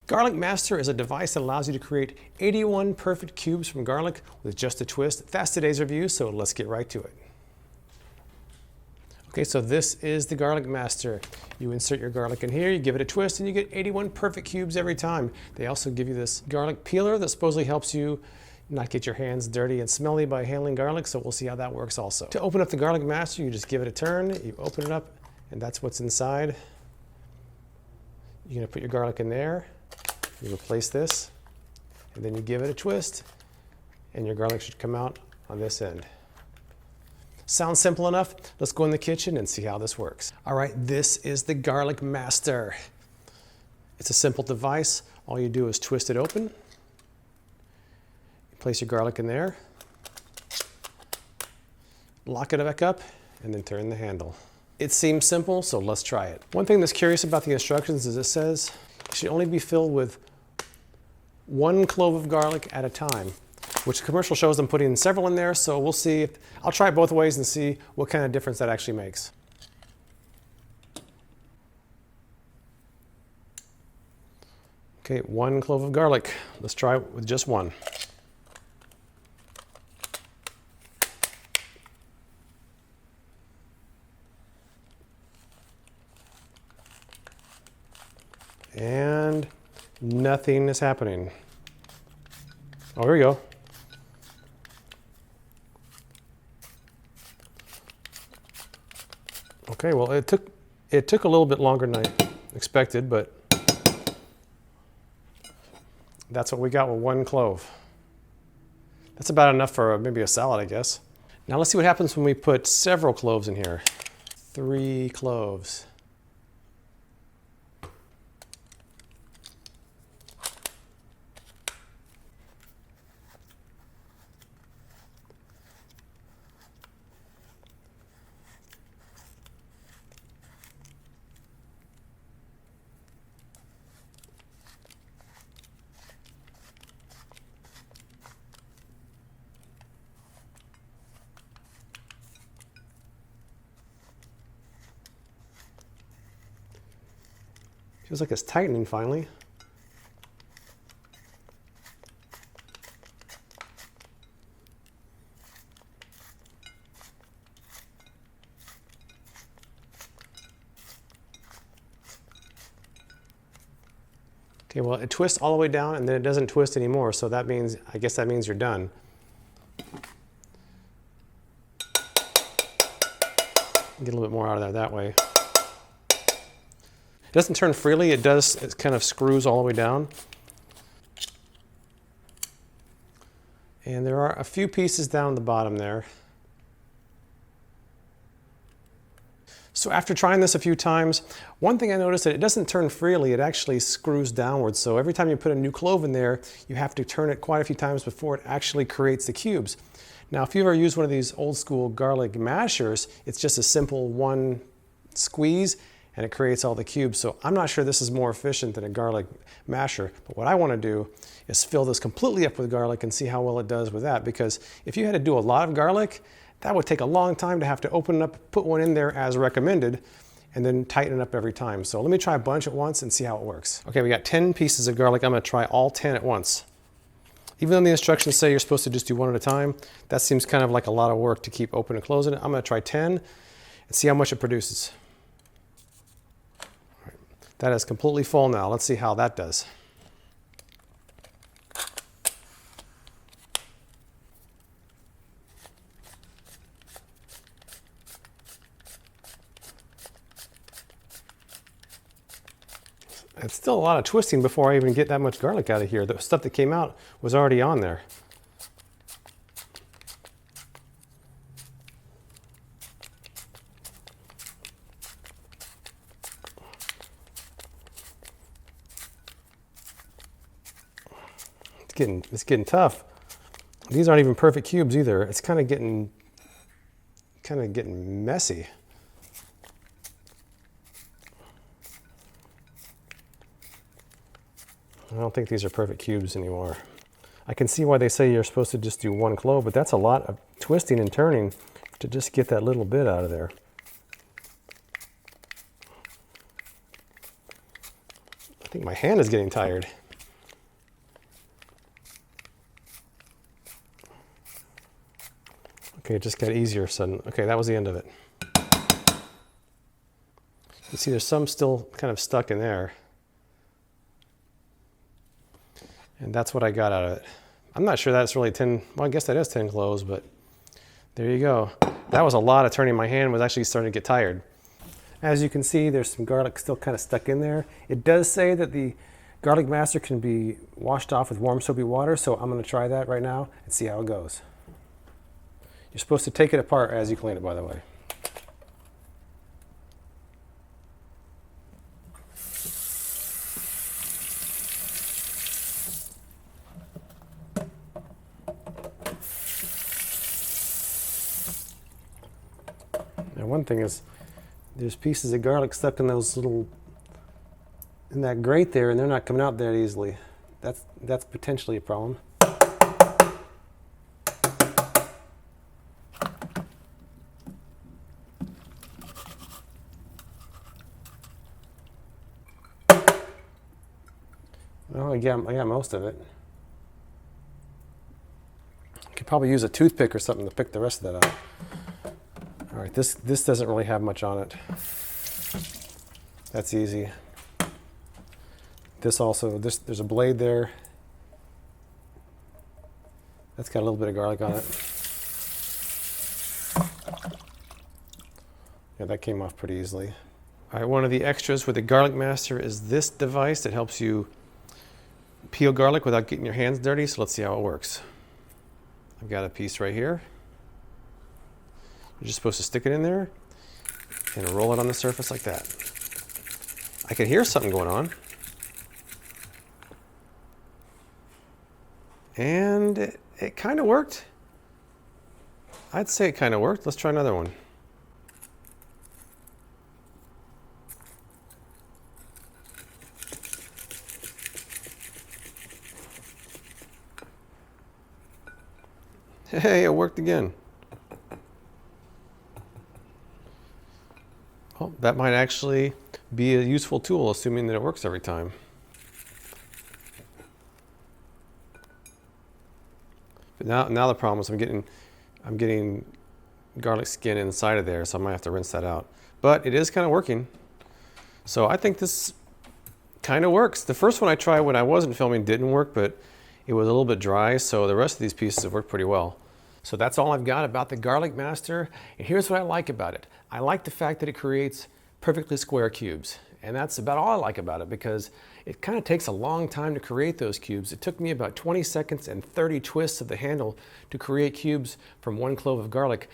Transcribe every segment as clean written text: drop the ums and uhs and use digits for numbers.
Garlic Master is a device that allows you to create 81 perfect cubes from garlic with just a twist. That's today's review, so let's get right to it. Okay, so this is the Garlic Master. You insert your garlic in here, you give it a twist, and you get 81 perfect cubes every time. They also give you this garlic peeler that supposedly helps you not get your hands dirty and smelly by handling garlic, so we'll see how that works also. To open up the Garlic Master, you just give it a turn, you open it up, and that's what's inside. You're gonna put your garlic in there. You replace this, and then you give it a twist, and your garlic should come out on this end. Sounds simple enough? Let's go in the kitchen and see how this works. All right, this is the Garlic Master. It's a simple device. All you do is twist it open. You place your garlic in there, lock it back up, and then turn the handle. It seems simple, so let's try it. One thing that's curious about the instructions is it says it should only be filled with 1 clove of garlic at a time, which the commercial shows them putting several in there, so we'll see. I'll try it both ways and see what kind of difference that actually makes. Okay, 1 clove of garlic. Let's try it with just 1. And nothing is happening. Oh, here we go. Okay, well, it took a little bit longer than I expected, but that's what we got with 1 clove. That's about enough for maybe a salad, I guess. Now let's see what happens when we put several cloves in here. 3 cloves. Feels like it's tightening finally. Okay, well, it twists all the way down and then it doesn't twist anymore, so that means, I guess that means you're done. Get a little bit more out of there that way. It doesn't turn freely, it kind of screws all the way down. And there are a few pieces down the bottom there. So after trying this a few times, one thing I noticed that it doesn't turn freely, it actually screws downwards. So every time you put a new clove in there, you have to turn it quite a few times before it actually creates the cubes. Now, if you've ever used one of these old school garlic mashers, it's just a simple 1 squeeze and it creates all the cubes. So I'm not sure this is more efficient than a garlic masher, but what I want to do is fill this completely up with garlic and see how well it does with that, because if you had to do a lot of garlic, that would take a long time to have to open it up, put one in there as recommended, and then tighten it up every time. So let me try a bunch at once and see how it works. Okay, we got 10 pieces of garlic. I'm going to try all 10 at once. Even though the instructions say you're supposed to just do 1 at a time, that seems kind of like a lot of work to keep open and closing it. I'm going to try 10 and see how much it produces. All right. That is completely full now. Let's see how that does. It's still a lot of twisting before I even get that much garlic out of here. The stuff that came out was already on there. It's getting tough. These aren't even perfect cubes either. It's kind of getting messy. I don't think these are perfect cubes anymore. I can see why they say you're supposed to just do 1 clove, but that's a lot of twisting and turning to just get that little bit out of there. think my hand is getting tired. Okay, it just got easier suddenly. Okay, that was the end of it. You see there's some still kind of stuck in there. And that's what I got out of it. I'm not sure that's really 10, well, I guess that is 10 cloves, but there you go. That was a lot of turning. My hand was actually starting to get tired. As you can see, there's some garlic still kind of stuck in there. It does say that the garlic master can be washed off with warm soapy water, so I'm going to try that right now and see how it goes. You're supposed to take it apart as you clean it, by the way. Now, one thing is, there's pieces of garlic stuck in that grate there, and they're not coming out that easily. That's potentially a problem. Well, I got most of it. Could probably use a toothpick or something to pick the rest of that out. All right, this doesn't really have much on it. That's easy. This also, there's a blade there. That's got a little bit of garlic on it. Yeah, that came off pretty easily. All right, one of the extras with the Garlic Master is this device that helps you peel garlic without getting your hands dirty. So let's see how it works. I've got a piece right here. You're just supposed to stick it in there and roll it on the surface like that. I can hear something going on. And it kind of worked. I'd say it kind of worked. Let's try another one. Hey, it worked again. Well, that might actually be a useful tool, assuming that it works every time. But now the problem is I'm getting garlic skin inside of there, so I might have to rinse that out. But it is kind of working. So I think this kind of works. The first one I tried when I wasn't filming didn't work, but it was a little bit dry, so the rest of these pieces have worked pretty well. So that's all I've got about the Garlic Master. And here's what I like about it. I like the fact that it creates perfectly square cubes. And that's about all I like about it, because it kind of takes a long time to create those cubes. It took me about 20 seconds and 30 twists of the handle to create cubes from 1 clove of garlic.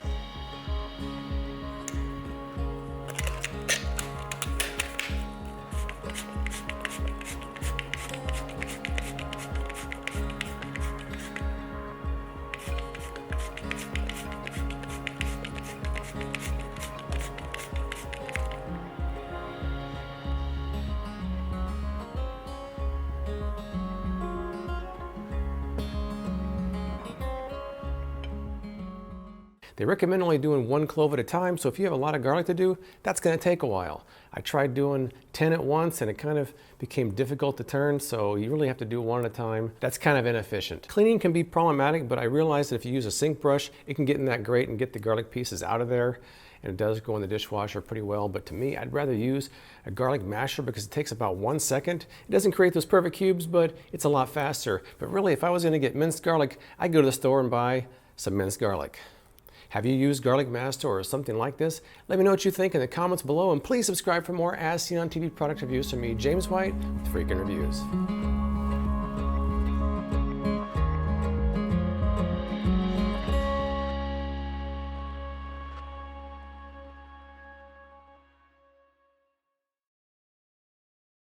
They recommend only doing 1 clove at a time, so if you have a lot of garlic to do, that's going to take a while. I tried doing 10 at once and it kind of became difficult to turn, so you really have to do 1 at a time. That's kind of inefficient. Cleaning can be problematic, but I realized that if you use a sink brush, it can get in that grate and get the garlic pieces out of there, and it does go in the dishwasher pretty well. But to me, I'd rather use a garlic masher because it takes about 1 second. It doesn't create those perfect cubes, but it's a lot faster. But really, if I was going to get minced garlic, I'd go to the store and buy some minced garlic. Have you used Garlic Master or something like this? Let me know what you think in the comments below, and please subscribe for more As Seen on TV product reviews from me, James White, with Freakin' Reviews.